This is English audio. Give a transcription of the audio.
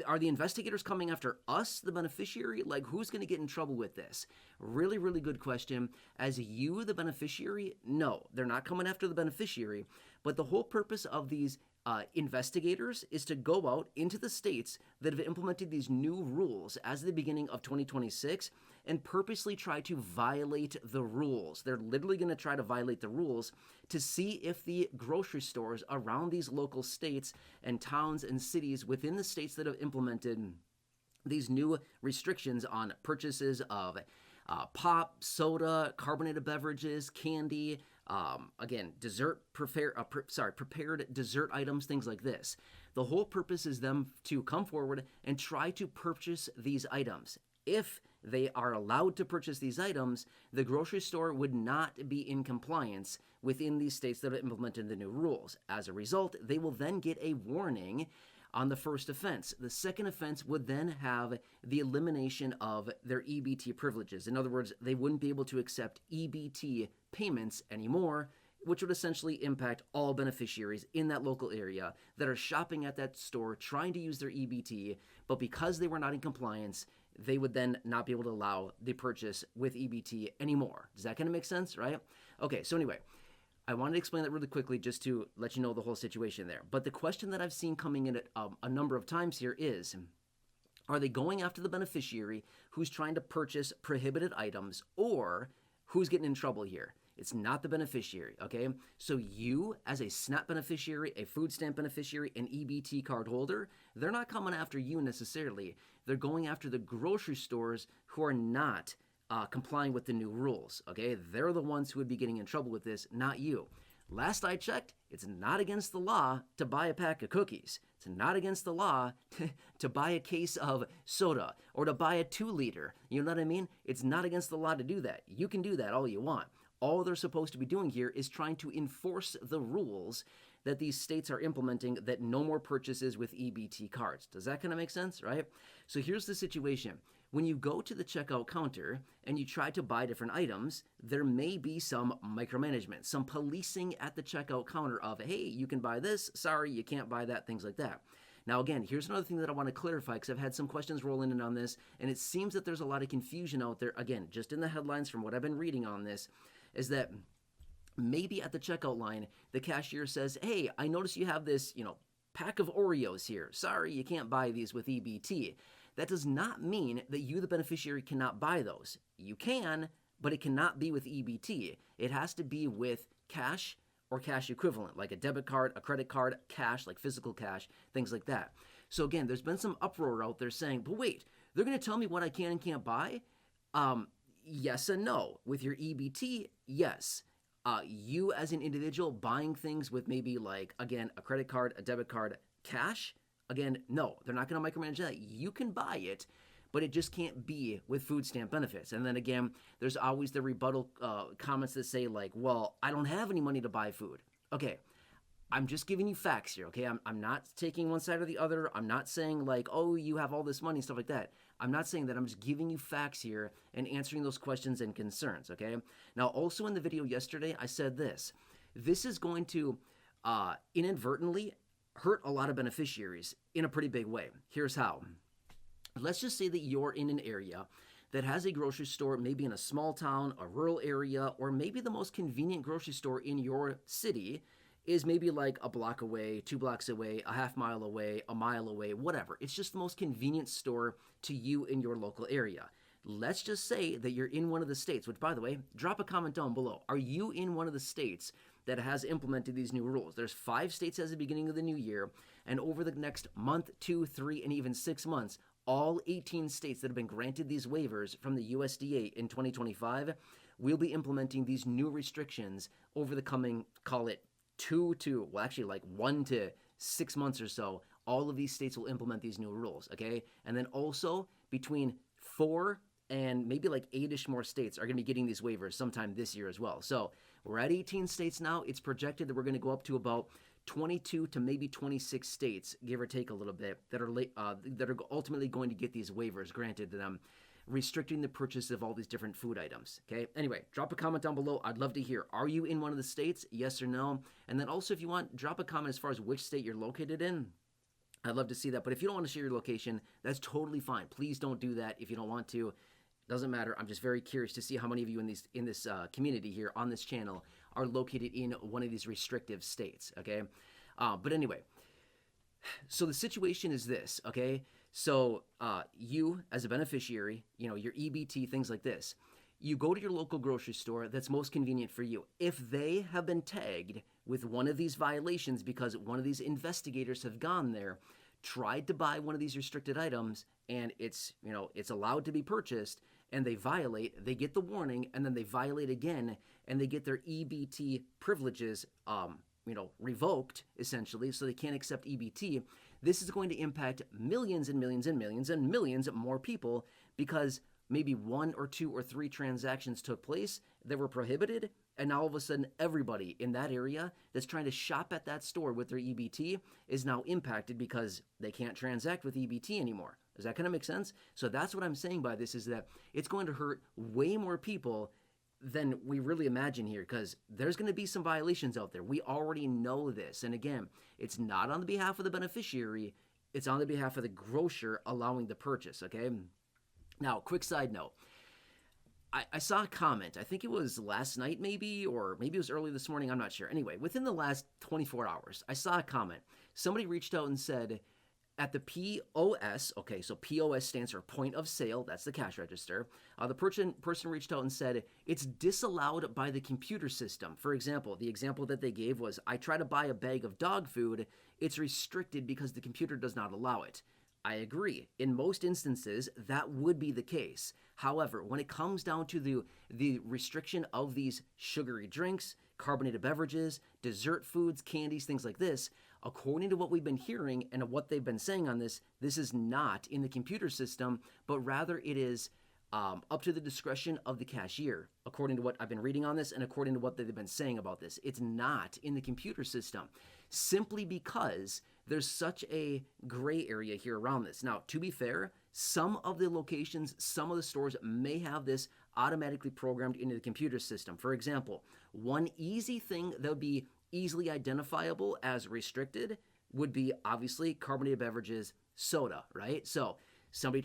are the investigators coming after us, the beneficiary? Like, who's going to get in trouble with this? Really, really good question. As you, the beneficiary, no, they're not coming after the beneficiary. But the whole purpose of these investigators is to go out into the states that have implemented these new rules as the beginning of 2026 and purposely try to violate the rules. They're literally going to try to violate the rules to see if the grocery stores around these local states and towns and cities within the states that have implemented these new restrictions on purchases of pop, soda, carbonated beverages, candy, again, prepared dessert items, things like this. The whole purpose is them to come forward and try to purchase these items. If they are allowed to purchase these items, the grocery store would not be in compliance within these states that have implemented the new rules. As a result, they will then get a warning on the first offense. The second offense would then have the elimination of their EBT privileges. In other words, they wouldn't be able to accept EBT payments anymore, which would essentially impact all beneficiaries in that local area that are shopping at that store trying to use their EBT, but because they were not in compliance, they would then not be able to allow the purchase with EBT anymore. Does that kind of make sense, right? Okay, so anyway, I wanted to explain that really quickly just to let you know the whole situation there. But the question that I've seen coming in a number of times here is, are they going after the beneficiary who's trying to purchase prohibited items, or who's getting in trouble here? It's not the beneficiary, okay? So you, as a SNAP beneficiary, a food stamp beneficiary, an EBT card holder, they're not coming after you necessarily. They're going after the grocery stores who are not complying with the new rules, okay? They're the ones who would be getting in trouble with this, not you. Last I checked, it's not against the law to buy a pack of cookies. It's not against the law to buy a case of soda or to buy a 2-liter. You know what I mean? It's not against the law to do that. You can do that all you want. All they're supposed to be doing here is trying to enforce the rules that these states are implementing, that no more purchases with EBT cards. Does that kind of make sense, right? So here's the situation. When you go to the checkout counter and you try to buy different items, there may be some micromanagement, some policing at the checkout counter of, hey, you can buy this, sorry, you can't buy that, things like that. Now, again, here's another thing that I want to clarify, because I've had some questions rolling in on this, and it seems that there's a lot of confusion out there. Again, just in the headlines from what I've been reading on this, is that maybe at the checkout line, the cashier says, hey, I notice you have this, pack of Oreos here. Sorry, you can't buy these with EBT. That does not mean that you, the beneficiary, cannot buy those. You can, but it cannot be with EBT. It has to be with cash or cash equivalent, like a debit card, a credit card, cash, like physical cash, things like that. So again, there's been some uproar out there saying, but wait, they're going to tell me what I can and can't buy? Yes and no. With your EBT, yes. You as an individual buying things with maybe like, again, a credit card, a debit card, cash, again, no, they're not going to micromanage that. You can buy it, but it just can't be with food stamp benefits. And then again, there's always the rebuttal comments that say like, well, I don't have any money to buy food. Okay, I'm just giving you facts here, okay? I'm not taking one side or the other. I'm not saying like, oh, you have all this money and stuff like that. I'm not saying that. I'm just giving you facts here and answering those questions and concerns, okay? Now, also in the video yesterday, I said this. This is going to inadvertently hurt a lot of beneficiaries in a pretty big way. Here's how. Let's just say that you're in an area that has a grocery store, maybe in a small town, a rural area, or maybe the most convenient grocery store in your city is maybe like a block away, 2 blocks away, a half mile away, a mile away, whatever. It's just the most convenient store to you in your local area. Let's just say that you're in one of the states, which, by the way, drop a comment down below. Are you in one of the states that has implemented these new rules? There's 5 states as the beginning of the new year, and over the next month, 2, 3, and even 6 months, all 18 states that have been granted these waivers from the USDA in 2025 will be implementing these new restrictions over the coming, call it, 1 to 6 months or so. All of these states will implement these new rules, okay? And then also between 4 and maybe like 8-ish more states are going to be getting these waivers sometime this year as well. So we're at 18 states now. It's projected that we're going to go up to about 22 to maybe 26 states, give or take a little bit, that are ultimately going to get these waivers granted to them, restricting the purchase of all these different food items, okay? Anyway, drop a comment down below. I'd love to hear. Are you in one of the states? Yes or no? And then also, if you want, drop a comment as far as which state you're located in. I'd love to see that. But if you don't want to share your location, that's totally fine. Please don't do that if you don't want to. Doesn't matter. I'm just very curious to see how many of you in this community here on this channel are located in one of these restrictive states. Okay, but anyway, so the situation is this. Okay, so you as a beneficiary, you know, your EBT, things like this. You go to your local grocery store that's most convenient for you. If they have been tagged with one of these violations because one of these investigators have gone there, tried to buy one of these restricted items, and it's, you know, it's allowed to be purchased, and they violate, they get the warning, and then they violate again, and they get their EBT privileges, you know, revoked essentially, so they can't accept EBT. This is going to impact millions and millions and millions and millions more people because maybe 1 or 2 or 3 transactions took place that were prohibited, and now all of a sudden everybody in that area that's trying to shop at that store with their EBT is now impacted because they can't transact with EBT anymore. Does that kind of make sense? So that's what I'm saying by this, is that it's going to hurt way more people than we really imagine here, because there's going to be some violations out there. We already know this. And again, it's not on the behalf of the beneficiary, it's on the behalf of the grocer allowing the purchase, okay? Now, quick side note. I saw a comment, I think it was last night maybe, or maybe it was early this morning, I'm not sure. Anyway, within the last 24 hours, I saw a comment. Somebody reached out and said, at the POS, okay, so POS stands for point of sale, that's the cash register, the person reached out and said, it's disallowed by the computer system. For example, the example that they gave was, I try to buy a bag of dog food, it's restricted because the computer does not allow it. I agree. In most instances, that would be the case. However, when it comes down to the restriction of these sugary drinks, carbonated beverages, dessert foods, candies, things like this, according to what we've been hearing and what they've been saying on this, this is not in the computer system, but rather it is up to the discretion of the cashier, according to what I've been reading on this and according to what they've been saying about this. It's not in the computer system, simply because there's such a gray area here around this. Now, to be fair, some of the locations, some of the stores may have this automatically programmed into the computer system. For example, one easy thing that would be easily identifiable as restricted would be obviously carbonated beverages, soda, right? So somebody